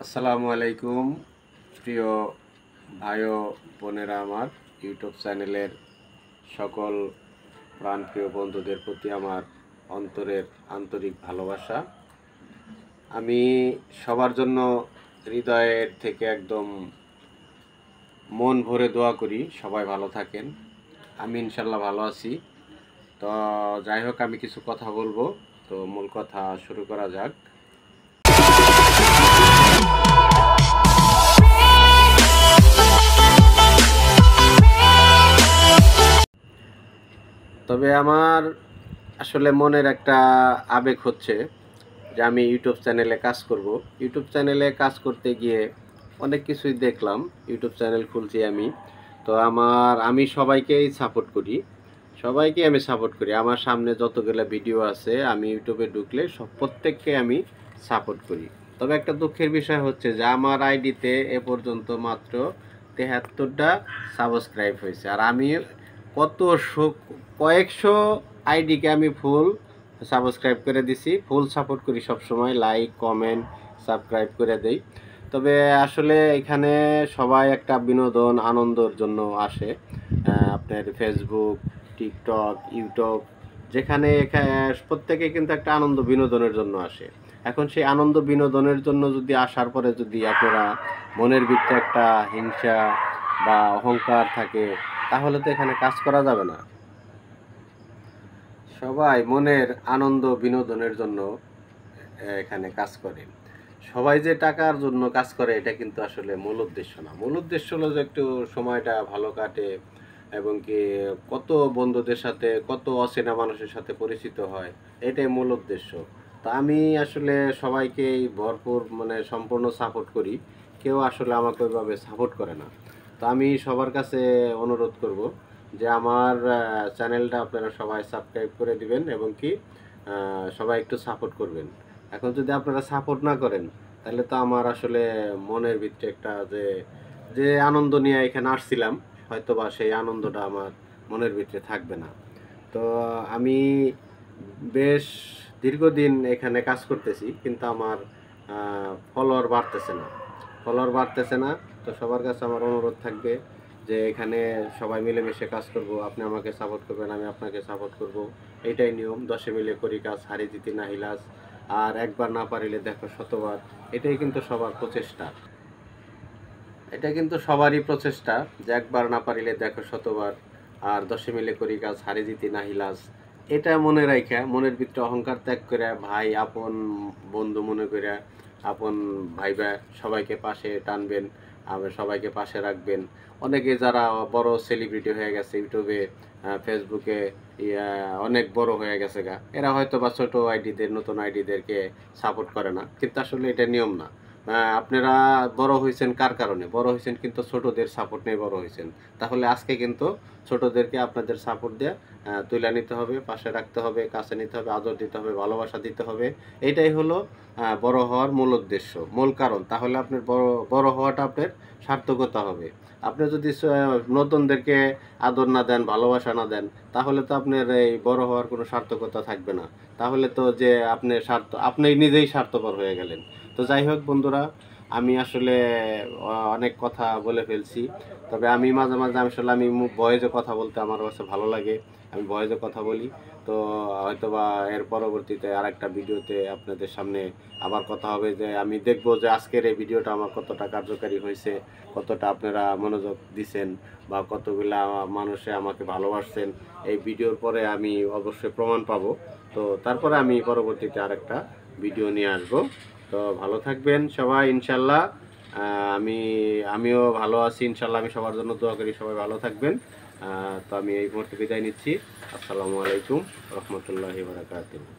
আসসালামু আলাইকুম প্রিয় ভাই ও বোনেরা, আমার ইউটিউব চ্যানেলের সকল প্রাণপ্রিয় বন্ধুদের প্রতি আমার অন্তরের আন্তরিক ভালোবাসা। আমি সবার জন্য হৃদয়ের থেকে একদম মন ভরে দোয়া করি সবাই ভালো থাকেন। আমি ইনশাল্লাহ ভালো আছি। তো যাই হোক, আমি কিছু কথা বলবো, তো মূল কথা শুরু করা যাক। তবে আমার আসলে মনের একটা আবেগ হচ্ছে যে আমি ইউটিউব চ্যানেলে কাজ করব। ইউটিউব চ্যানেলে কাজ করতে গিয়ে অনেক কিছুই দেখলাম। ইউটিউব চ্যানেল খুলছি আমি, তো আমি সবাইকেই সাপোর্ট করি, আমি সাপোর্ট করি। আমার সামনে যতগুলো ভিডিও আছে আমি ইউটিউবে ঢুকলে প্রত্যেককে আমি সাপোর্ট করি। তবে একটা দুঃখের বিষয় হচ্ছে যে আমার আইডিতে এ পর্যন্ত মাত্র 73টা সাবস্ক্রাইব হয়েছে, আর আমি কয়েকশো আইডিকে আমি ফুল সাবস্ক্রাইব করে দিছি, ফুল সাপোর্ট করি সব সময়, লাইক কমেন্ট সাবস্ক্রাইব করে দেই। তবে আসলে এখানে সবাই একটা বিনোদন আনন্দর জন্য আসে। আপনার ফেসবুক, টিকটক, ইউটিউব, যেখানে প্রত্যেকে কিন্তু একটা আনন্দ বিনোদনের জন্য আসে। এখন সেই আনন্দ বিনোদনের জন্য যদি আসার পরে যদি আপনারা মনের ভিতরে একটা হিংসা বা অহংকার থাকে, তাহলে তো এখানে কাজ করা যাবে না। সবাই মনের আনন্দ বিনোদনের জন্য এখানে কাজ করে। সবাই যে টাকার জন্য কাজ করে এটা কিন্তু আসলে মূল উদ্দেশ্য না। মূল উদ্দেশ্য হলো যে একটু সময়টা ভালো কাটে এবং কি কত বন্ধুদের সাথে, কত অচেনা মানুষের সাথে পরিচিত হয়, এটাই মূল উদ্দেশ্য। তো আমি আসলে সবাইকেই ভরপুর সম্পূর্ণ সাপোর্ট করি। কেউ আসলে আমাকে ওইভাবে সাপোর্ট করে না। তো আমি সবার কাছে অনুরোধ করব যে আমার চ্যানেলটা আপনারা সবাই সাবস্ক্রাইব করে দিবেন এবং কি সবাই একটু সাপোর্ট করবেন। এখন যদি আপনারা সাপোর্ট না করেন, তাহলে তো আমার আসলে মনের ভিতরে একটা যে যে আনন্দ নিয়ে এখানে আসছিলাম, হয়তো বা সেই আনন্দটা আমার মনের ভিতরে থাকবে না। তো আমি বেশ দীর্ঘদিন এখানে কাজ করতেছি, কিন্তু আমার ফলোয়ার বাড়তেছে না। তো সবার কাছে আমার অনুরোধ থাকবে যে এখানে সবাই মিলেমিশে কাজ করব। আপনি আমাকে সাপোর্ট করবেন, আমি আপনাকে সাপোর্ট করব। এইটাই নিয়ম। 10 মিলে করি কাজ, হারি জিতি না হিলাস। আর একবার না পারিলে দেখো শতবার। এটাই কিন্তু সবার প্রচেষ্টা। এটা কিন্তু সবারই প্রচেষ্টা যে একবার না পারিলে দেখো শতবার, আর 10 মিলে করি কাজ, হারি জিতি না হিলাস। এটা মনে রাখা, মনের ভিতরে অহংকার ত্যাগ করে ভাই আপন বন্ধু মনে করে, আপন ভাইবা সবাইকে পাশে টানবেন, আবার সবাইকে পাশে রাখবেন। অনেকে যারা বড় সেলিব্রিটি হয়ে গেছে ইউটিউবে, ফেসবুকে, অনেক বড় হয়ে গেছে গা, এরা হয়তো বা ছোট আইডিদের, নতুন আইডিদেরকে সাপোর্ট করে না, কিন্তু আসলে এটা নিয়ম না। আপনারা বড় হয়েছেন কার কারণে বড় হয়েছেন? কিন্তু ছোটদের সাপোর্ট নিয়ে বড় হয়েছেন। তাহলে আজকে কিন্তু ছোটদেরকে আপনাদের সাপোর্ট দিয়ে তুলে নিতে হবে, পাশে রাখতে হবে, কাছে নিতে হবে, আদর দিতে হবে, ভালোবাসা দিতে হবে। এটাই হলো বড় হওয়ার মূল উদ্দেশ্য, মূল কারণ। তাহলে আপনার বড় হওয়াটা আপনার সার্থকতা হবে। আপনি যদি নতুনদেরকে আদর না দেন, ভালোবাসা না দেন, তাহলে তো আপনার এই বড় হওয়ার কোনো সার্থকতা থাকবে না। তাহলে তো যে আপনি নিজেই স্বার্থপর হয়ে গেলেন। তো যাই হোক বন্ধুরা, আমি আসলে অনেক কথা বলে ফেলছি। তবে আমি মাঝে মাঝে আসলে ভয়েসে কথা বলতে আমার কাছে ভালো লাগে, আমি ভয়েসে কথা বলি। তো হয়তোবা এর পরবর্তীতে আরেকটা ভিডিওতে আপনাদের সামনে আবার কথা হবে, যে আমি দেখব যে আজকের এই ভিডিওটা আমার কতটা কার্যকারী হয়েছে, কতটা আপনারা মনোযোগ দিছেন, বা কতগুলা মানুষে আমাকে ভালোবাসছেন। এই ভিডিওর পরে আমি অবশ্যই প্রমাণ পাবো। তো তারপরে আমি পরবর্তীতে আরেকটা ভিডিও নিয়ে আসবো। তো ভালো থাকবেন সবাই ইনশাল্লাহ। আমিও ভালো আছি ইনশাল্লাহ। আমি সবার জন্য দোয়া করি সবাই ভালো থাকবেন। তো আমি এই মুহূর্তে বিদায় নিচ্ছি। আসসালামু আলাইকুম রহমতুল্লাহি ওয়া বারাকাতুহু।